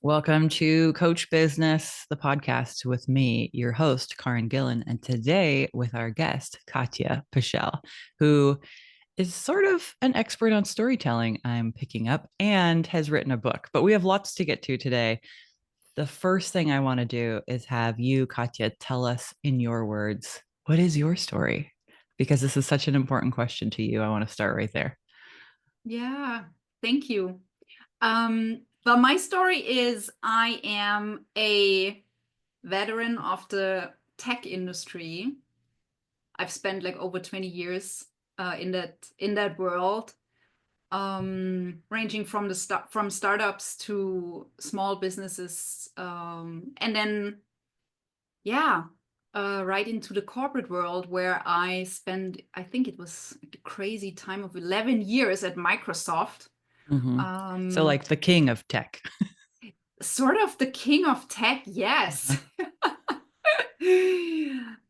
Welcome to Coach Business, the podcast with me, your host, Caryn Gillen, and today with our guest, Katja Pischel, who is sort of an expert on storytelling, I'm picking up, and has written a book. But we have lots to get to today. The first thing I want to do is have you, Katja, tell us in your words, what is your story? Because this is such an important question to you. I want to start right there. Yeah, thank you. Well, my story is I am a veteran of the tech industry. I've spent like over 20 years in that world, ranging from from startups to small businesses, and then yeah, right into the corporate world where I spent, I think it was like a crazy time of 11 years at Microsoft. Mhm. So, Um, like the king of tech. Sort of the king of tech, Uh-huh. yes.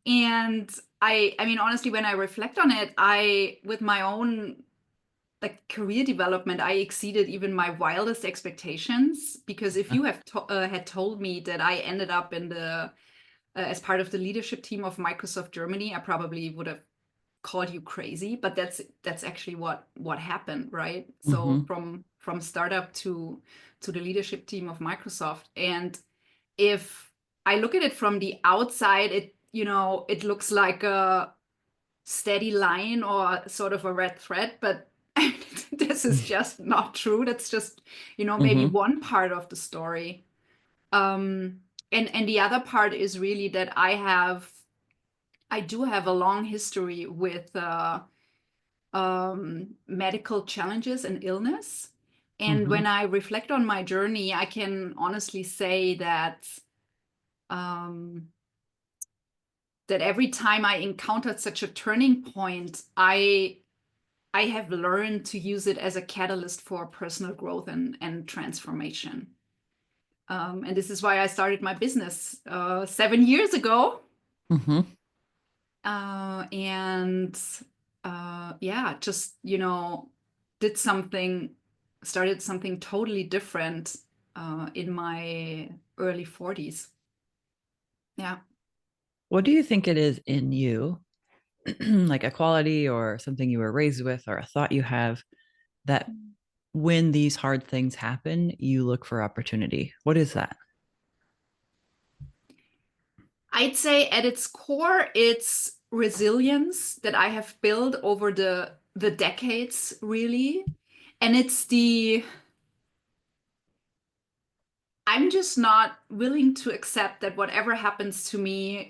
And I mean, honestly, when I reflect on it, with my own like career development, I exceeded even my wildest expectations. Because if you had told me that I ended up in as part of the leadership team of Microsoft Germany, I probably would have called you crazy. But that's actually what happened, right? So Mhm. from startup to the leadership team of Microsoft. And if I look at it from the outside, it looks like a steady line or sort of a red thread, but this is just not true. That's just, maybe Mhm. one part of the story. Um, and the other part is really that I do have a long history with medical challenges and illness. And when Mhm. I reflect on my journey, I can honestly say um, that every time I encountered such a turning point, I have learned to use it as a catalyst for personal growth and transformation. And this is why I started my business 7 years ago. Mhm. And yeah, just, did something, started something totally different in my early 40s. Yeah. What do you think it is in you, like a quality or something you were raised with or a thought you have that when these hard things happen, you look for opportunity? What is that? I'd say at its core, it's resilience that I have built over the decades, really. And it's I'm just not willing to accept that whatever happens to me,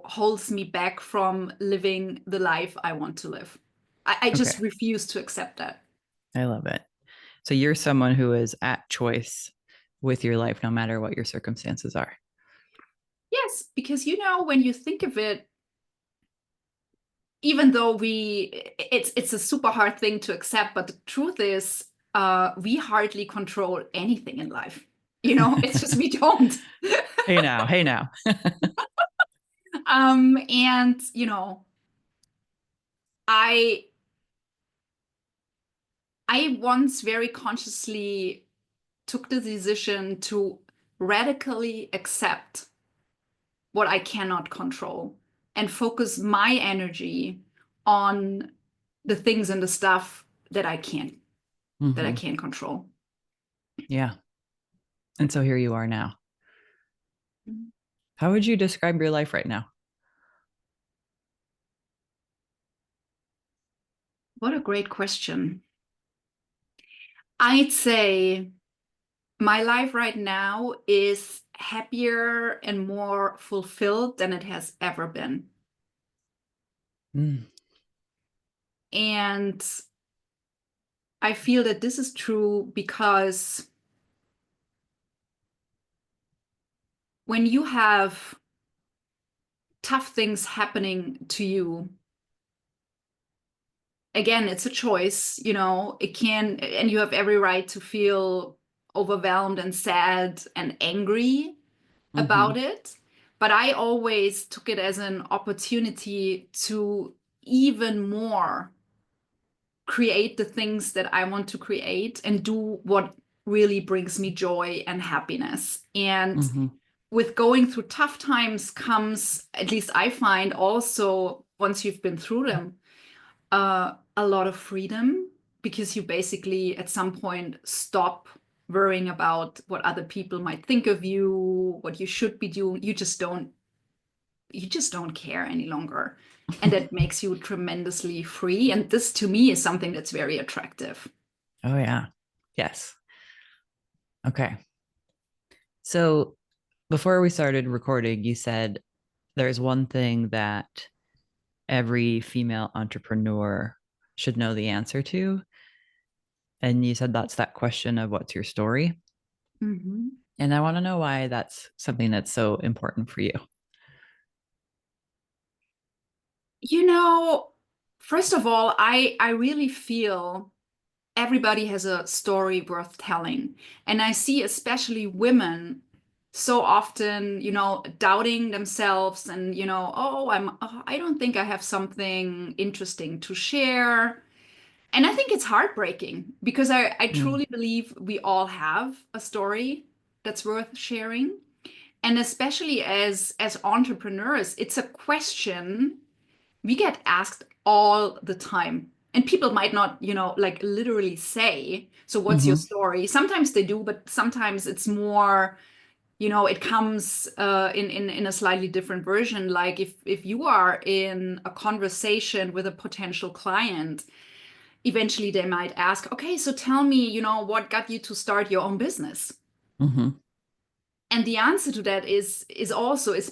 holds me back from living the life I want to live. I Okay. just refuse to accept that. I love it. So you're someone who is at choice with your life, no matter what your circumstances are. Yes, because when you think of it, even though it's a super hard thing to accept, but the truth is, we hardly control anything in life. It's just we don't. Hey now, hey now. And I I once very consciously took the decision to radically accept what I cannot control and focus my energy on the things and the stuff that I Hmm. can't control. Yeah. And so here you are now. How would you describe your life right now? What a great question. I'd say my life right now is happier and more fulfilled than it has ever been. Mm. And I feel that this is true because when you have tough things happening to you, again, it's a choice, it can, and you have every right to feel overwhelmed and sad and angry about Hmm. it. But I always took it as an opportunity to even more create the things that I want to create and do really brings me joy and happiness. And Mm-hmm. with going through tough times comes, at least I find also, once you've been through them, a lot of freedom, because you basically at some point stop worrying about what other people might think of you, what you should be doing. You just don't care any longer. And that makes you tremendously free. And this to me is something that's very attractive. Oh, yeah. Yes. Okay. So before we started recording, you said there's one thing that every female entrepreneur should know the answer to. And you said that's that question of what's your story? Mhm. And I want to know why that's something that's so important for you. You know, first of all, I really feel everybody has a story worth telling. And I see especially women so often, doubting themselves and, oh, I don't think I have something interesting to share. And I think it's heartbreaking, because I Mm, truly believe we all have a story that's worth sharing. And especially as entrepreneurs, it's a question we get asked all the time. And people might not, like literally say, so what's your mm-hmm, story? Sometimes they do, but sometimes it's more, it comes in a slightly different version. Like if you are in a conversation with a potential client, eventually they might ask, okay, so tell me, what got you to start your own business? mm-hmm, And the answer to that is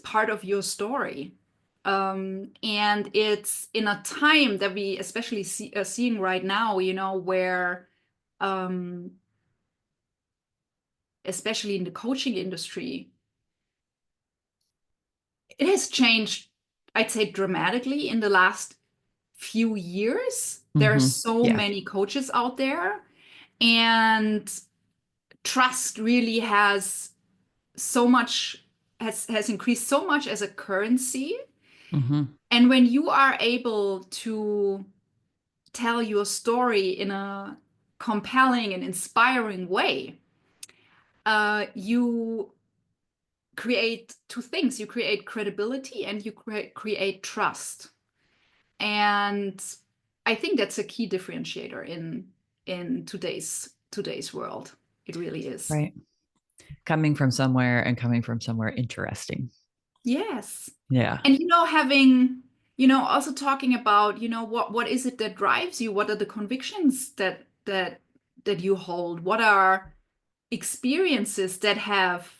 part of your story. And it's in a time that we especially are seeing right now, where um, especially in the coaching industry, it has changed, I'd say, dramatically in the last few years. There are mm-hmm. so Yeah. many coaches out there, and trust really has increased so much as a currency. Mm-hmm, And when you are able to tell your story in a compelling and inspiring way, you create two things. You create credibility and you create trust. And I think that's a key differentiator in today's world. It really is. right. Coming from somewhere and coming from somewhere interesting. Yes. Yeah. And having, also talking about, what is it that drives you? What are the convictions that you hold? What are experiences that have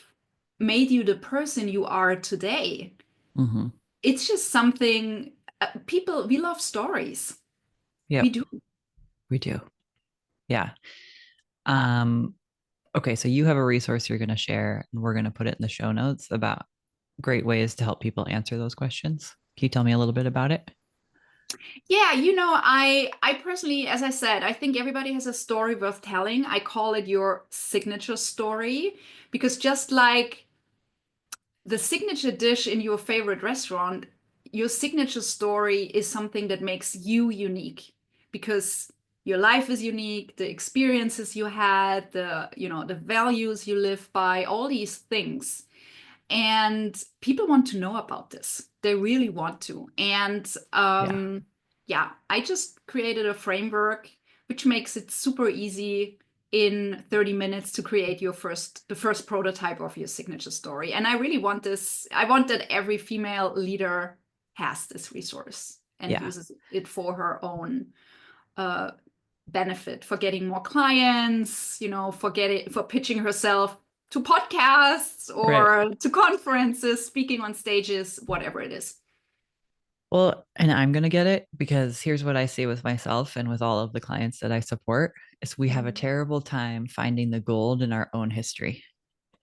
made you the person you are today? Mm-hmm. It's just something, people, we love stories. We Yep. do. We do. Yeah. Um, okay, so you have a resource you're going to share, and we're going to put it in the show notes about great ways to help people answer those questions. Can you tell me a little bit about it? Yeah, I personally, as I said, I think everybody has a story worth telling. I call it your signature story, because just like the signature dish in your favorite restaurant, your signature story is something that makes you unique, because your life is unique, the experiences you had, the values you live by, all these things. And people want to know about this. They really want to. And Yeah. yeah, I just created a framework which makes it super easy in 30 minutes to create the first prototype of your signature story. And I really want this. I want that every female leader has this resource and Yeah. uses it for her own uh, benefit, for getting more clients, for pitching herself to podcasts Right. or to conferences, speaking on stages, whatever it is. Well, and I'm going to get it because here's what I see with myself and with all of the clients that I support is we have a Mhm. terrible time finding the gold in our own history.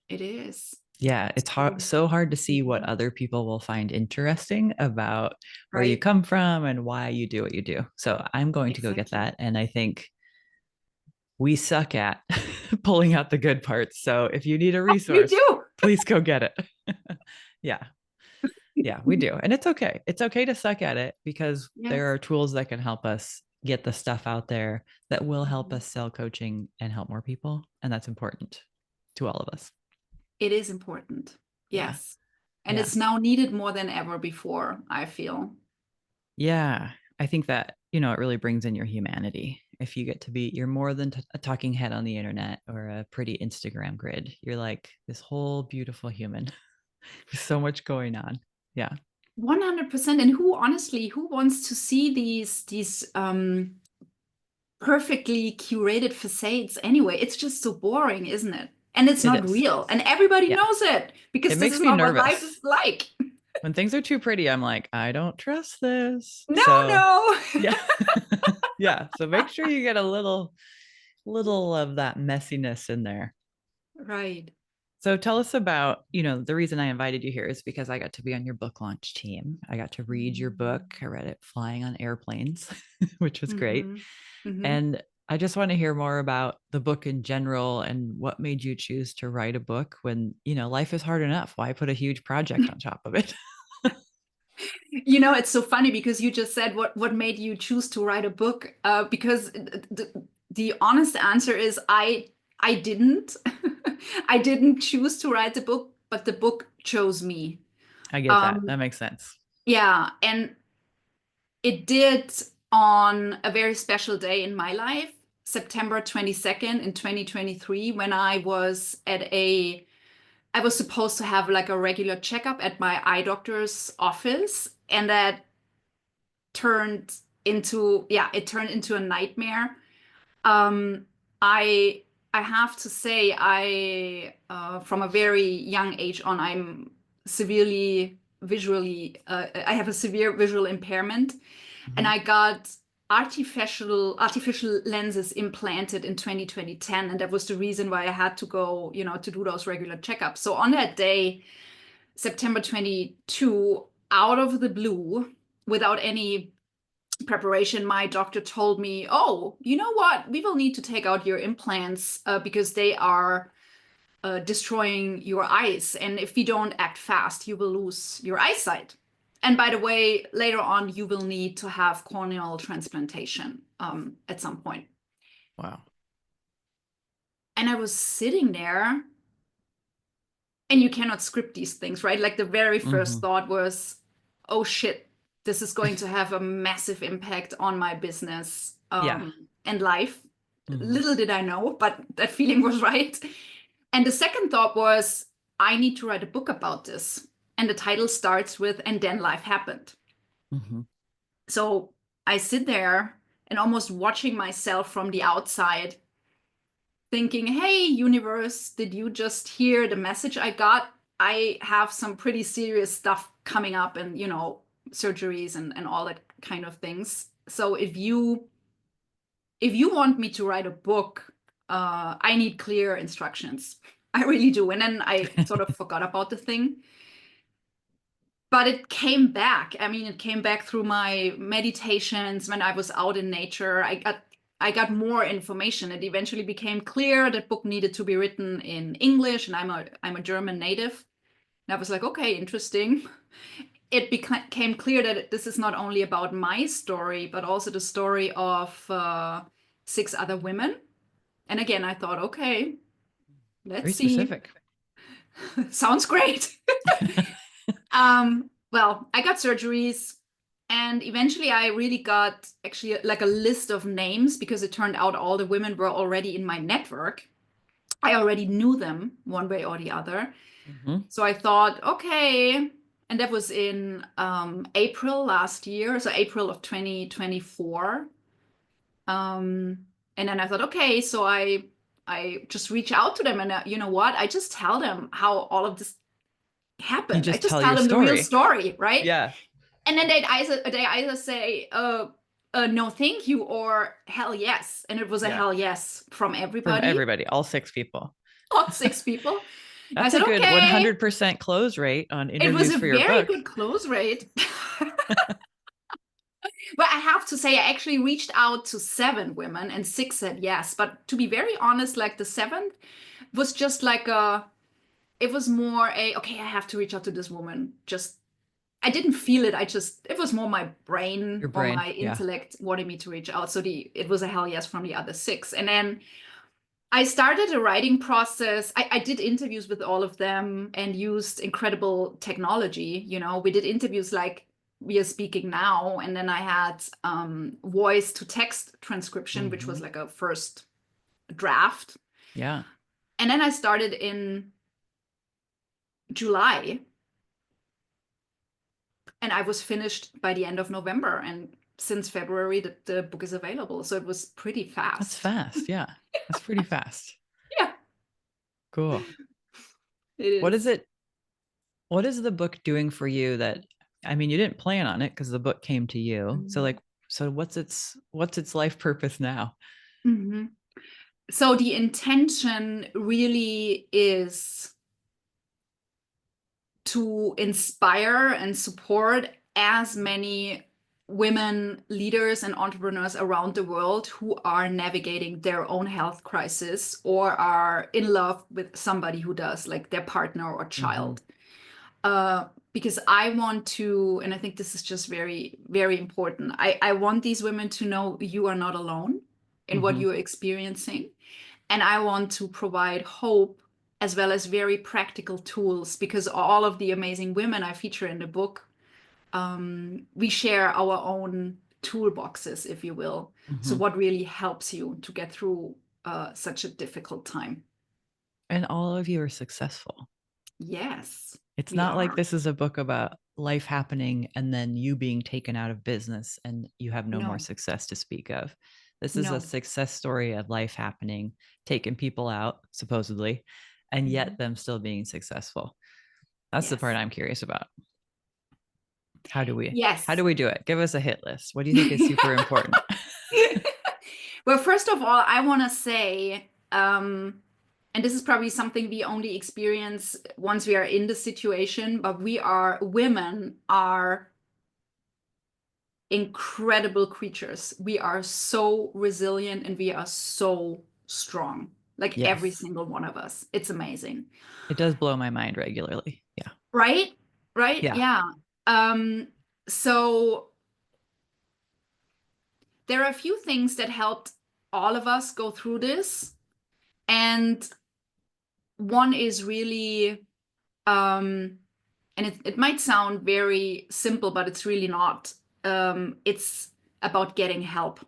It is. Yeah, it's hard, so hard to see what other people will find interesting about where you Right? come from and why you do what you do. So I'm going to go get Exactly. that. And I think we suck at pulling out the good parts. So if you need a We resource, do. please go get it. Yeah. Yeah, we do. And it's okay. It's okay to suck at it because Yes. there are tools that can help us get the stuff out there that will help Mhm. us sell coaching and help more people. And that's important to all of us. It is important. Yeah. Yes. And Yeah. it's now needed more than ever before, I feel. Yeah. I think that, you know, it really brings in your humanity. If you get to be, you're more than a talking head on the internet or a pretty Instagram grid. You're like this whole beautiful human. There's so much going on. Yeah. 100%. And who honestly, who wants to see these perfectly curated facades anyway? It's just so boring, isn't it? And it's It not is. real. And everybody Yeah. knows it because It this makes is me not what life nervous. is like. When things are too pretty, I'm like, I don't trust this. No, So, no. yeah. Yeah. So make sure you get a little of that messiness in there. Right. So tell us about, you know, the reason I invited you here is because I got to be on your book launch team. I got to read your book. I read it flying on airplanes, which was great. Mm-hmm. Mm-hmm. And I just want to hear more about the book in general and what made you choose to write a book when, you know, life is hard enough. Why put a huge project on top of it? You know, it's so funny because you just said what made you choose to write a book? Because the honest answer is I didn't. I didn't choose to write the book, but the book chose me. I get that. Um, That makes sense. yeah, and it did on a very special day in my life, September 22nd in 2023, when I was supposed to have like a regular checkup at my eye doctor's office, and that turned it turned into a nightmare. Um, I I have to say from a very young age on, I have a severe visual impairment, and Mhm. I got artificial lenses implanted in 2010, and that was the reason why I had to go, to do those regular checkups. So on that day, September 22, out of the blue, without any preparation, my doctor told me, "Oh, you know what? We will need to take out your implants because they are destroying your eyes. And if you don't act fast, you will lose your eyesight. And by the way, later on, you will need to have corneal transplantation at some point." Wow. And I was sitting there, and you cannot script these things, right? Like the very first Hmm. thought was, "Oh shit, this is going to have a massive impact on my business Yeah. and life." Hmm. Little did I know, but that feeling was right. And the second thought was, I need to write a book about this. And the title starts with, "And then life happened." Hmm. So I sit there and almost watching myself from the outside, thinking, "Hey, universe, did you just hear the message I got? I have some pretty serious stuff coming up, and, surgeries and all that kind of things. So if you want me to write a book, I need clear instructions." I really do. And then I sort of forgot about the thing. But it came back. I mean, it came back through my meditations when I was out in nature. I got more information. It eventually became clear that book needed to be written in English, and I'm a German native. And I was like, okay, interesting. It became clear that this is not only about my story, but also the story of 6 other women. And again, I thought, okay, Very let's see. specific. Sounds great. Well, I got surgeries, and eventually I really got actually like a list of names because it turned out all the women were already in my network. I already knew them one way or the other. Hmm. So I thought, okay. And that was in April last year, so April of 2024. And then I thought, okay, so I just reach out to them, and you know what? I just tell them how all of this You happened. I just just tell tell your them the real story. story, right? Yeah. And then they either say, no, thank you, or hell yes. And it was a Yeah. hell yes from From everybody, everybody, all 6 people. all 6 people. And I That's a said, good okay. 100% close rate on It was interviews a for your very book. good close rate. But I have to say, I actually reached out to 7 women, and 6 said yes. But to be very honest, like the seventh was just like it was more okay, I have to reach out to this woman just I didn't feel it. It was more my brain Your or brain. my Yeah. intellect wanting me to reach out. So it was a hell yes from the other six. And then I started a writing process. I did interviews with all of them and used incredible technology. We did interviews like we are speaking now. And then I had voice to text transcription, which was like a first draft. Yeah. And then I started in July and I was finished by the end of November. And since February, the book is available. So it was pretty That's fast. fast. Yeah. That's pretty fast. Yeah, Cool. it What is is. it? What is the book doing for you that, I mean, you didn't plan on it because the book came to you. So Mhm. like, so what's its life purpose now? Mhm. So the intention really is to inspire and support as many women leaders and entrepreneurs around the world who are navigating their own health crisis or are in love with somebody who does, like their partner or Mm-hmm. child. Because I want to, and I think this is just very, very important. I want these women to know you are not alone in what Mm-hmm. you're experiencing. And I want to provide hope as well as very practical tools because all of the amazing women I feature in the book, we share our own toolboxes, if you will. So, Mm-hmm. what really helps you to get through such a difficult time? And all of you are successful. Yes, It's we not like are. this is a book about life happening and then you being taken out of business and you have no more No, success to speak of. This is a no. success story of life happening, taking people out, supposedly, and Mhm. yet them still being successful. That's the part Yes. I'm curious about. How do we how Yes. do we do it? Give us a hit list. What do you think is super important? Well, first of all, I want to say, and this is probably something we only experience once we are in the situation, but women are incredible creatures. We are so resilient and we are so strong, like every Yes. single one of us. It's amazing. It does blow my mind regularly. Yeah. Right? Right? Yeah. Yeah. Um, so there are a few things that helped all of us go through this. And one is really, and it might sound very simple, but it's really not. It's about getting help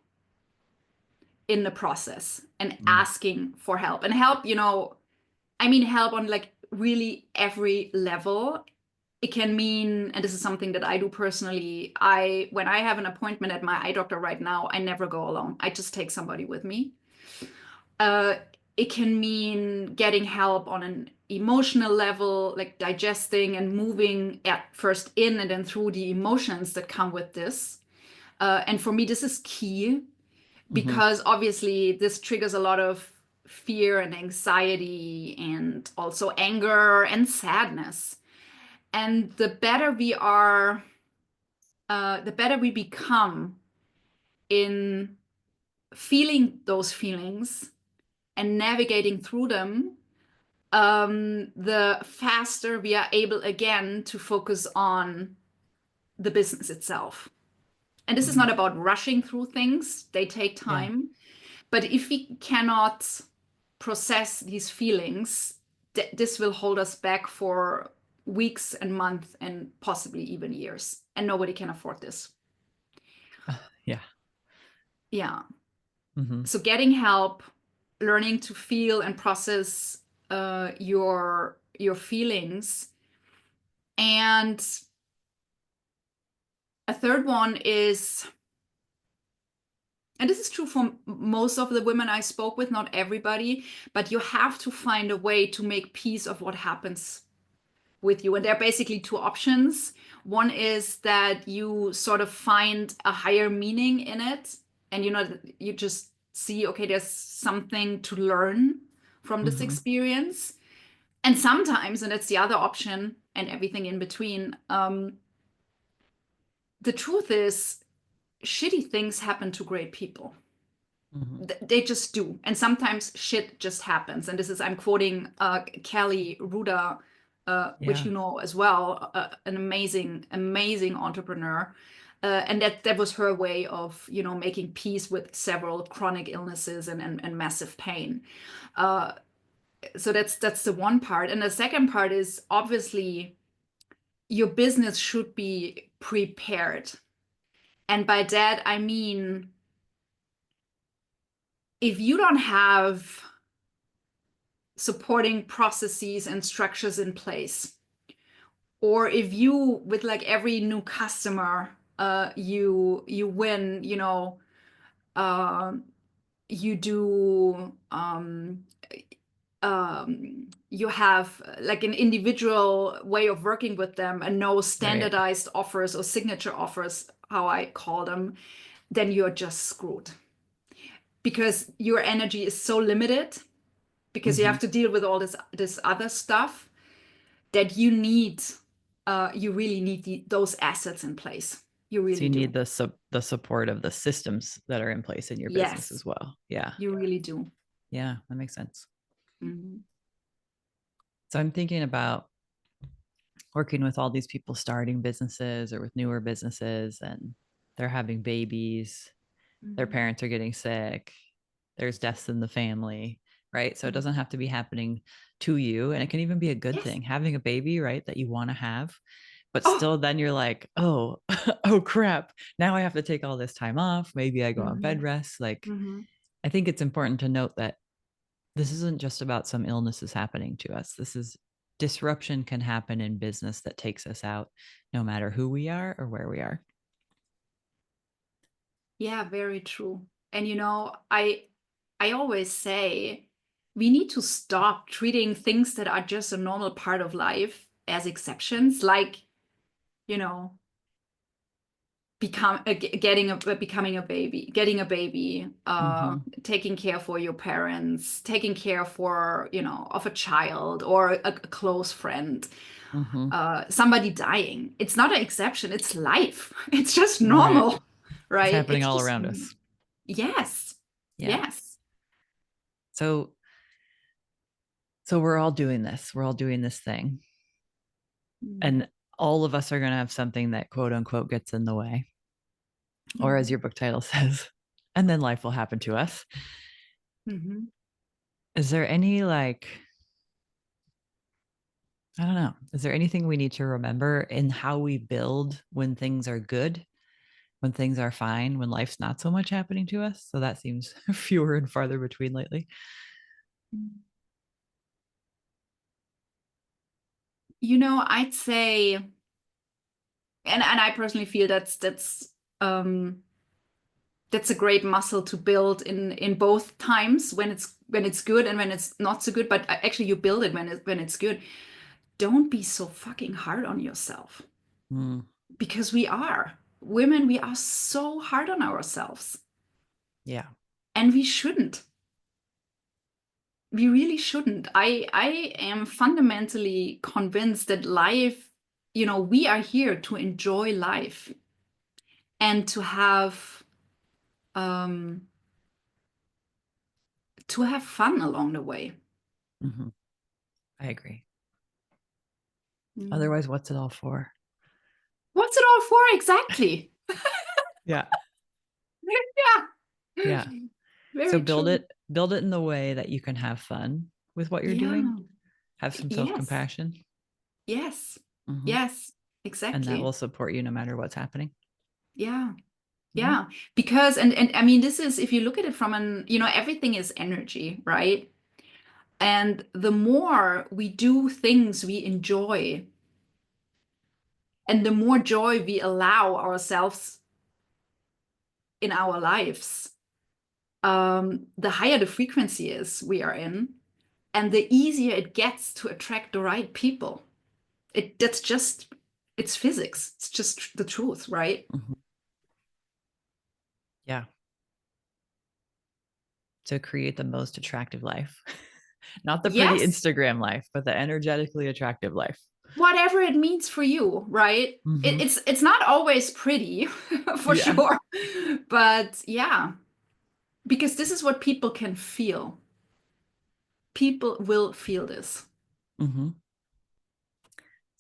in the process and Mm. asking for help. And help, I mean, help on like really every level. It can mean, and this is something that I do personally, when I have an appointment at my eye doctor right now, I never go alone. I just take somebody with me. Uh, it can mean getting help on an emotional level, like digesting and moving at first in and then through the emotions that come with this. And for me, this is key Mm-hmm. because obviously this triggers a lot of fear and anxiety and also anger and sadness. And the better we become in feeling those feelings and navigating through them, the faster we are able again to focus on the business itself. And this is Mm-hmm. not about rushing through things, they take Yeah. time. But if we cannot process these feelings, this will hold us back for weeks and months and possibly even years. And nobody can afford this. Yeah. Yeah. Mm-hmm. So getting help, learning to feel and process your feelings. And a third one is, and this is true for most of the women I spoke with, not everybody, but you have to find a way to make peace of what happens with you. And there are basically two options. One is that you sort of find a higher meaning in it, and you just see, okay, there's something to learn from this Mm-hmm. experience. And sometimes, and it's the other option, and everything in between. The truth is, shitty things happen to great people. Mm-hmm. They just do, and sometimes shit just happens. And this is I'm quoting Kelly Ruda which Yeah. you know as well, an amazing entrepreneur. And that was her way of, making peace with several chronic illnesses and massive pain. So that's the one part. And the second part is obviously your business should be prepared. And by that, I mean, if you don't have supporting processes and structures in place, or if you, with like every new customer, you win, uh, you do you have like an individual way of working with them and no Right. standardized offers or signature offers, how I call them, then you're just screwed because your energy is so limited because you Hmm. have to deal with all this other stuff that you really need those assets in place. You So really you need do. the support of the systems that are in place in your business Yes, as well. Yeah. you really do. Yeah, that makes sense. Mhm. So I'm thinking about working with all these people starting businesses or with newer businesses, and they're having babies, their Mhm. parents are getting sick, there's deaths in the family, right? So it Mhm. doesn't have to be happening to you. And it can even be a good Yes. thing having a baby, right? That you want to have. But Oh. still, then you're like, oh, oh crap. Now I have to take all this time off. Maybe I go on bed Mhm. rest. Like, Mhm. I think it's important to note that this isn't just about some illnesses happening to us. This is disruption can happen in business that takes us out, no matter who we are or where we are. Yeah, very true. And I always say we need to stop treating things that are just a normal part of life as exceptions, like, you know, becoming a baby, getting a baby, Mm-hmm. taking care for your parents, taking care for, of a child or a close friend, Mm-hmm. somebody dying. It's not an exception, it's life. It's just Right. normal, It's right? happening It's all just around us. yes. Yeah. Yes. So we're all doing this. We're all doing this thing. Mm. And all of us are going to have something that quote unquote gets in the way. Or as Mhm. your book title says, and then life will happen to us. Mhm. Is there any like, I don't know, is there anything we need to remember in how we build when things are good, when things are fine, when life's not so much happening to us? So that seems fewer and farther between lately. I'd say, and I personally feel um that's a great muscle to build in both times when it's good and when it's not so good. But actually, you build it when it's good. Don't be so fucking hard on yourself Mm, because we are women. We are so hard on ourselves, yeah. and we shouldn't. We really shouldn't. I am fundamentally convinced that life, we are here to enjoy life and um to have fun along the way. Hmm. I agree. Mm. Otherwise, what's it all for? What's it all for exactly? Yeah. Yeah, Yeah. So very true. build it in the way that you can have fun with what you're doing, Yeah. have some Yes. self-compassion, Yes. hmm Yes. and that Exactly. will support you no matter what's happening. Yeah. Hmm. Yeah. Because and I mean this is if you look at it from everything is energy, right? And the more we do things we enjoy and the more joy we allow ourselves in our lives, the higher the frequency is we are in, and the easier it gets to attract the right people. That's just it's physics. It's just the truth, right? Hmm. Yeah. To create the most attractive life. Not the pretty Yes, Instagram life, but the energetically attractive life. whatever it means for you, right? Hmm. It's not always pretty, for Yeah. sure, but yeah, because this is what people can feel. People will feel this. Hmm.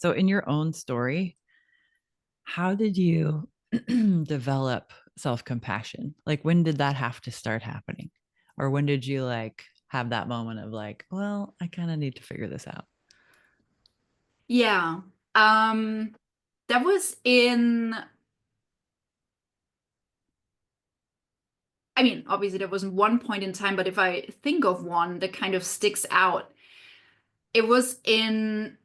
So in your own story, how did you develop self-compassion? Like, when did that have to start happening? Or when did you like have that moment of like, well, I kind of need to figure this out? Yeah. Um, that was in, I mean, obviously there wasn't one point in time, but if I think of one that kind of sticks out, it was in,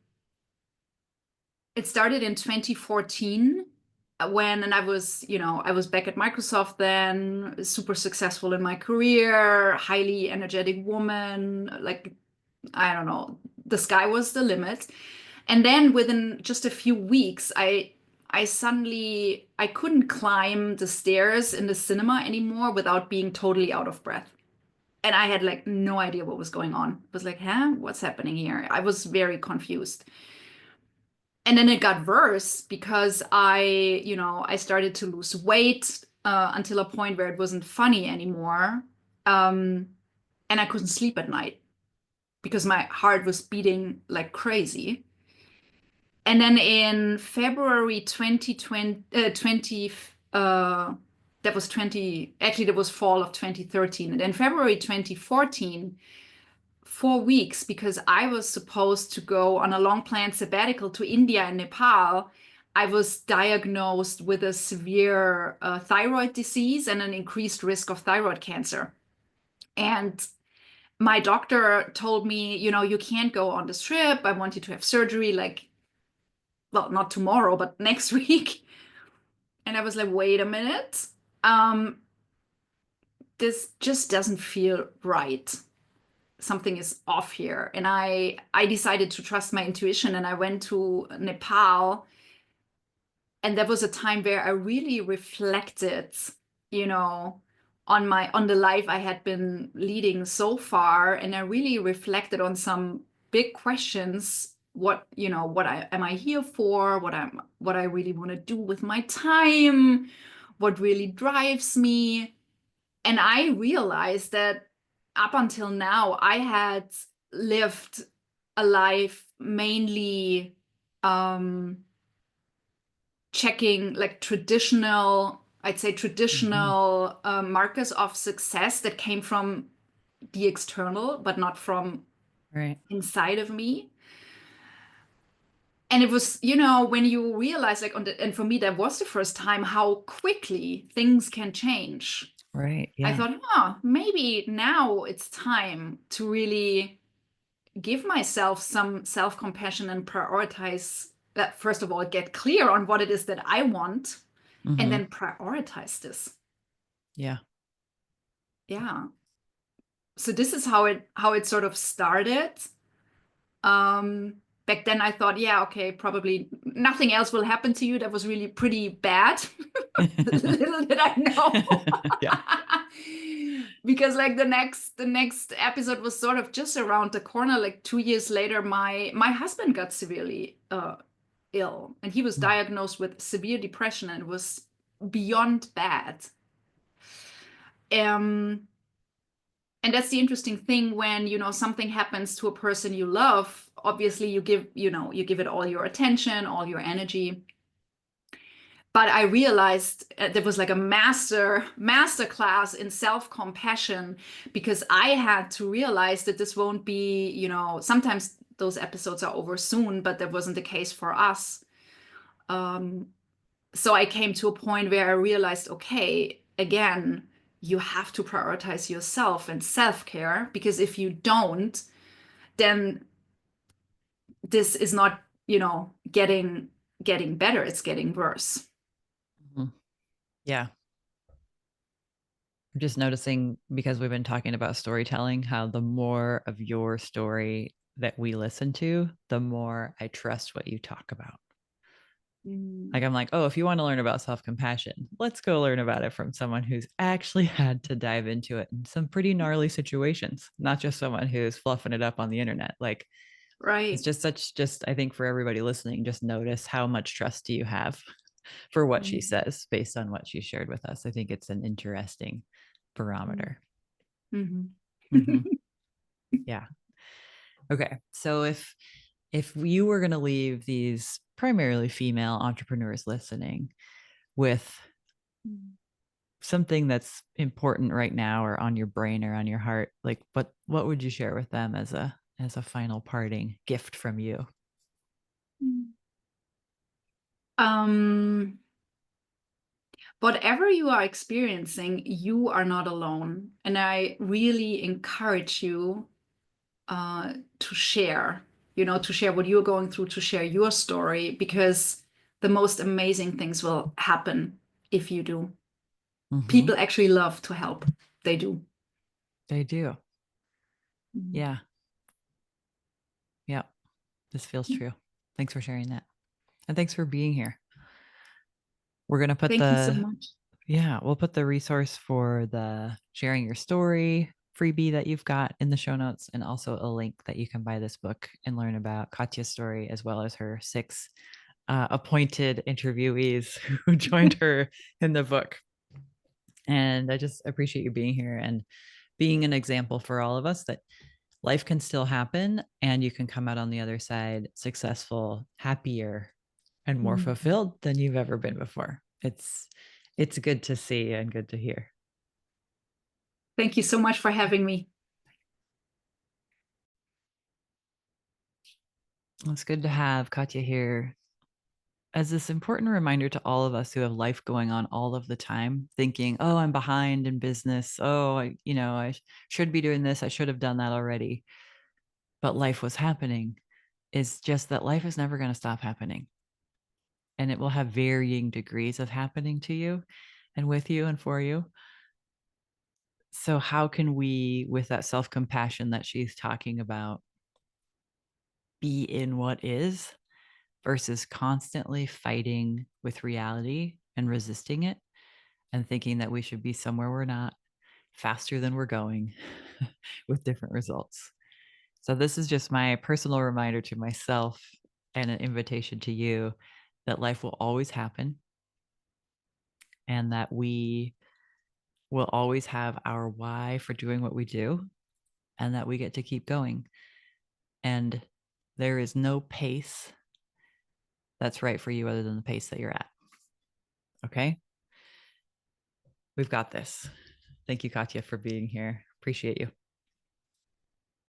it started in 2014 when, and I was, I was back at Microsoft then, super successful in my career, highly energetic woman, like, I don't know, the sky was the limit. And then within just a few weeks, I suddenly I couldn't climb the stairs in the cinema anymore without being totally out of breath. And I had like no idea what was going on. It was like, huh, what's happening here? I was very confused. And then it got worse because I started to lose weight until a point where it wasn't funny anymore. Um, and I couldn't sleep at night because my heart was beating like crazy. And then in February 2020, that was 20, actually, that was fall of 2013. And in February 2014, 4 weeks, because I was supposed to go on a long planned sabbatical to India and Nepal, I was diagnosed with a severe thyroid disease and an increased risk of thyroid cancer. And my doctor told me, you can't go on this trip. I want you to have surgery like, well, not tomorrow, but next week. And I was like, wait a minute. Um, this just doesn't feel right. Something is off here. And I decided to trust my intuition and I went to Nepal. And that was a time where I really reflected, you know, on the life I had been leading so far. And I really reflected on some big questions. What I am I here for? What I really want to do with my time, what really drives me. And I realized that up until now, I had lived a life mainly um, checking like I'd say Mm-hmm. traditional markers of success that came from the external, but not from Right. inside of me. And it was, when you realize like and for me, that was the first time how quickly things can change. Right. I Yeah. thought, maybe now it's time to really give myself some self-compassion and prioritize that. First of all, get clear on what it is that I want and Mm-hmm. then prioritize this. Yeah. Yeah. So this is how it sort of started. Um, Back then I thought, yeah, okay, probably nothing else will happen to you. That was really pretty bad. Little did I know. Yeah. Because like the next episode was sort of just around the corner. Like 2 years later, my husband got severely ill, and he was diagnosed with severe depression, and it was beyond bad. Um, and that's the interesting thing when something happens to a person you love. Obviously, you give it all your attention, all your energy. But I realized there was like a master class in self-compassion because I had to realize that this won't be, sometimes those episodes are over soon, but that wasn't the case for us. Um, so I came to a point where I realized, okay, again, you have to prioritize yourself and self-care, because if you don't, then this is not, getting better, it's getting worse. Mhm. Yeah. I'm just noticing, because we've been talking about storytelling, how the more of your story that we listen to, the more I trust what you talk about. Mm. Like, I'm like, oh, if you want to learn about self-compassion, let's go learn about it from someone who's actually had to dive into it in some pretty gnarly situations, not just someone who's fluffing it up on the internet. Like, it's Right. just I think for everybody listening, just notice how much trust do you have for what she Mm. says based on what she shared with us. I think it's an interesting barometer. Mm-hmm. Mhm. Yeah. Okay. So if if you were going to leave these primarily female entrepreneurs listening with something that's important right now or on your brain or on your heart, like what would you share with them as a final parting gift from you? Um, whatever you are experiencing, you are not alone. And I really encourage you to share, to share what you're going through, to share your story, because the most amazing things will happen if you do. Mm-hmm. People actually love to help. They do. They do. Yeah. Yeah. This feels true. Thanks for sharing that. And thanks for being here. We're going to put Thank you so much. we'll put the resource for the sharing your story freebie that you've got in the show notes, and also a link that you can buy this book and learn about Katja's story, as well as her 6 appointed interviewees who joined her in the book. And I just appreciate you being here and being an example for all of us that life can still happen and you can come out on the other side successful, happier, and more fulfilled than you've ever been before. It's good to see and good to hear. Thank you so much for having me. It's good to have Katja here as this important reminder to all of us who have life going on all of the time, thinking, oh, I'm behind in business. Oh, I should be doing this. I should have done that already. But life was happening. Is just that life is never going to stop happening. And it will have varying degrees of happening to you and with you and for you. So how can we, with that self-compassion that she's talking about, be in what is versus constantly fighting with reality and resisting it and thinking that we should be somewhere we're not, faster than we're going, with different results. So this is just my personal reminder to myself and an invitation to you that life will always happen and that we will always have our why for doing what we do and that we get to keep going. And there is no pace that's right for you other than the pace that you're at. Okay? We've got this. Thank you, Katja, for being here. Appreciate you.